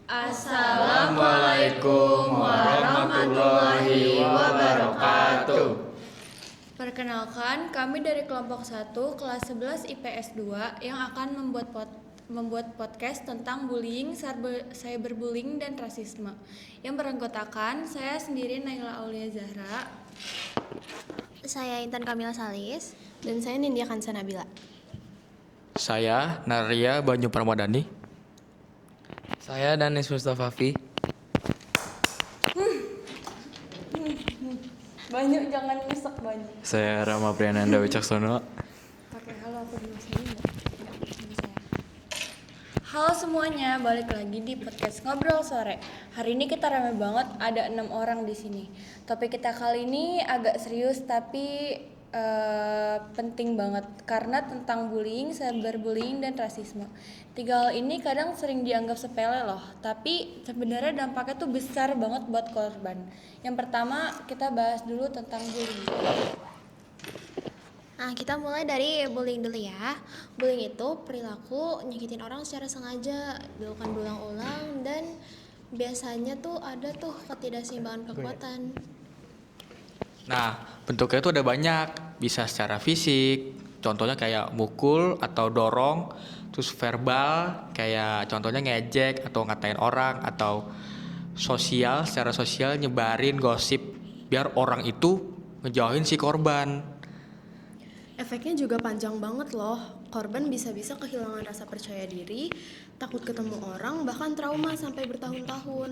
Assalamualaikum warahmatullahi wabarakatuh. Perkenalkan, kami dari kelompok 1 kelas 11 IPS 2 yang akan membuat podcast tentang bullying, cyberbullying dan rasisme. Yang beranggotakan saya sendiri Naila Aulia Zahra. Saya Intan Kamila Salis. Dan saya Nindya Kansa Nabila. Saya Naria Banyu Pramadani. Saya Danis Mustafafi. Banyak jangan nyesek banyak. Saya Rama Priyananda Wicaksono. Pakai halo aku dulu sini enggak? Halo semuanya, balik lagi di podcast Ngobrol Sore. Hari ini kita ramai banget, ada 6 orang di sini. Topik kita kali ini agak serius tapi penting banget karena tentang bullying, cyberbullying dan rasisme. 3 hal ini kadang sering dianggap sepele loh, tapi sebenarnya dampaknya tuh besar banget buat korban. Yang pertama kita bahas dulu tentang bullying. Nah, kita mulai dari bullying dulu ya. Bullying itu perilaku nyakitin orang secara sengaja, dilakukan berulang-ulang, dan biasanya tuh ada tuh ketidakseimbangan kekuatan. Nah, bentuknya itu ada banyak. Bisa secara fisik, contohnya kayak mukul atau dorong. Terus verbal, kayak contohnya ngejek atau ngatain orang. Atau sosial, secara sosial nyebarin gosip biar orang itu ngejauhin si korban. Efeknya juga panjang banget loh. Korban bisa-bisa kehilangan rasa percaya diri, takut ketemu orang, bahkan trauma sampai bertahun-tahun.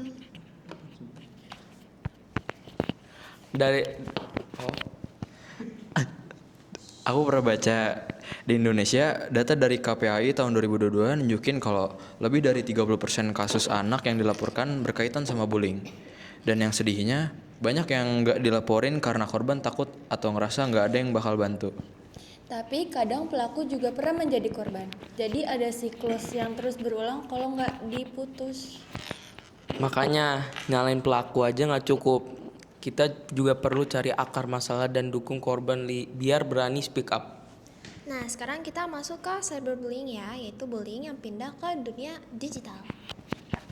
Aku pernah baca di Indonesia, data dari KPAI tahun 2022 nunjukin kalau lebih dari 30% kasus anak yang dilaporkan berkaitan sama bullying. Dan yang sedihnya, banyak yang nggak dilaporin karena korban takut atau ngerasa nggak ada yang bakal bantu. Tapi kadang pelaku juga pernah menjadi korban. Jadi ada siklus yang terus berulang kalau nggak diputus. Makanya nyalain pelaku aja nggak cukup. Kita juga perlu cari akar masalah dan dukung korban biar berani speak up. Nah, sekarang kita masuk ke cyberbullying ya, yaitu bullying yang pindah ke dunia digital.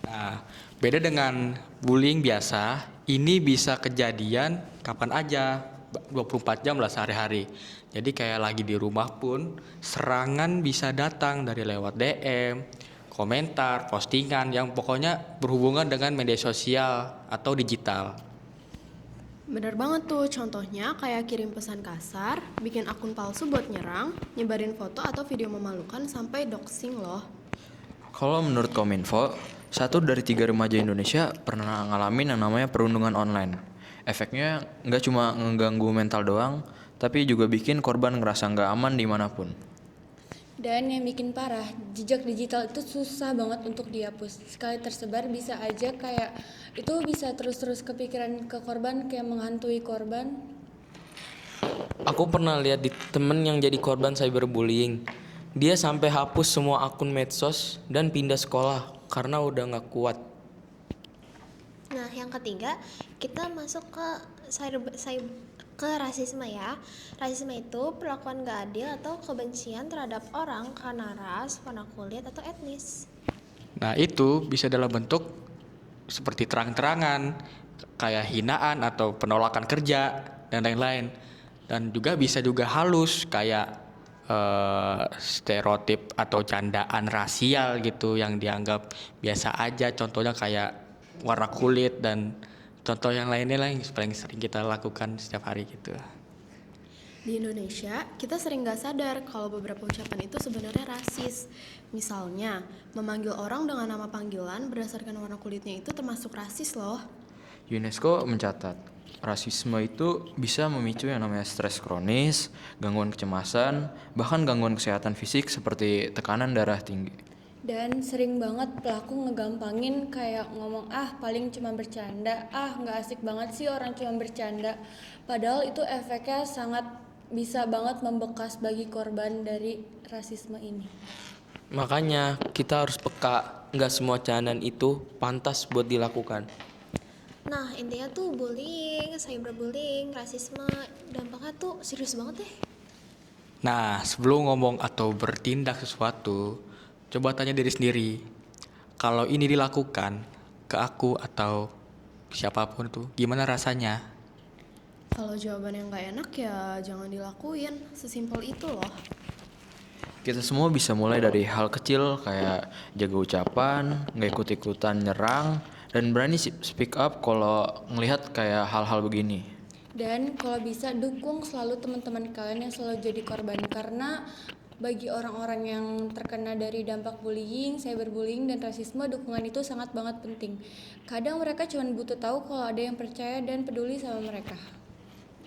Nah, beda dengan bullying biasa, ini bisa kejadian kapan aja, 24 jam lah sehari-hari. Jadi kayak lagi di rumah pun, serangan bisa datang dari lewat DM, komentar, postingan, yang pokoknya berhubungan dengan media sosial atau digital. Bener banget tuh, contohnya kayak kirim pesan kasar, bikin akun palsu buat nyerang, nyebarin foto atau video memalukan sampai doxing loh. Kalau menurut Kominfo, 1 dari 3 remaja Indonesia pernah ngalamin yang namanya perundungan online. Efeknya nggak cuma ngeganggu mental doang, tapi juga bikin korban ngerasa nggak aman dimanapun. Dan yang bikin parah, jejak digital itu susah banget untuk dihapus. Sekali tersebar bisa aja kayak itu bisa terus-terus kepikiran ke korban, kayak menghantui korban. Aku pernah lihat di temen yang jadi korban cyberbullying. Dia sampai hapus semua akun medsos dan pindah sekolah karena udah nggak kuat. Nah, yang ketiga, kita masuk ke rasisme ya. Rasisme itu perlakuan gak adil atau kebencian terhadap orang karena ras, warna kulit, atau etnis. Nah, itu bisa dalam bentuk seperti terang-terangan, kayak hinaan atau penolakan kerja dan lain-lain. Dan juga bisa juga halus kayak stereotip atau candaan rasial gitu yang dianggap biasa aja, contohnya kayak warna kulit dan contoh yang lainnya lah yang paling sering kita lakukan setiap hari gitu. Di Indonesia, kita sering gak sadar kalau beberapa ucapan itu sebenarnya rasis. Misalnya, memanggil orang dengan nama panggilan berdasarkan warna kulitnya itu termasuk rasis loh. UNESCO mencatat, rasisme itu bisa memicu yang namanya stres kronis, gangguan kecemasan, bahkan gangguan kesehatan fisik seperti tekanan darah tinggi. Dan sering banget pelaku ngegampangin kayak ngomong paling cuma bercanda, nggak asik banget sih orang cuma bercanda. Padahal itu efeknya sangat bisa banget membekas bagi korban dari rasisme ini. Makanya kita harus peka, nggak semua candaan itu pantas buat dilakukan. Nah, intinya tuh bullying, cyberbullying, rasisme, dampaknya tuh serius banget deh. Nah, sebelum ngomong atau bertindak sesuatu, coba tanya diri sendiri. Kalau ini dilakukan ke aku atau siapapun tuh, gimana rasanya? Kalau jawaban yang nggak enak ya jangan dilakuin, sesimpel itu loh. Kita semua bisa mulai dari hal kecil kayak jaga ucapan, nggak ikut-ikutan nyerang, dan berani speak up kalau ngelihat kayak hal-hal begini. Dan kalau bisa dukung selalu teman-teman kalian yang selalu jadi korban, karena bagi orang-orang yang terkena dari dampak bullying, cyberbullying dan rasisme, dukungan itu sangat banget penting. Kadang mereka cuma butuh tahu kalau ada yang percaya dan peduli sama mereka.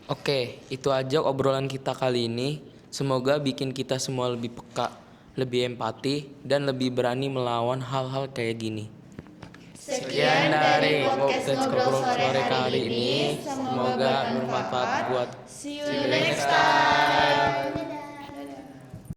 Oke, itu aja obrolan kita kali ini. Semoga bikin kita semua lebih peka, lebih empati, dan lebih berani melawan hal-hal kayak gini. Sekian dari podcast Ngobrol Sore kali ini. Semoga bermanfaat buat See you next time.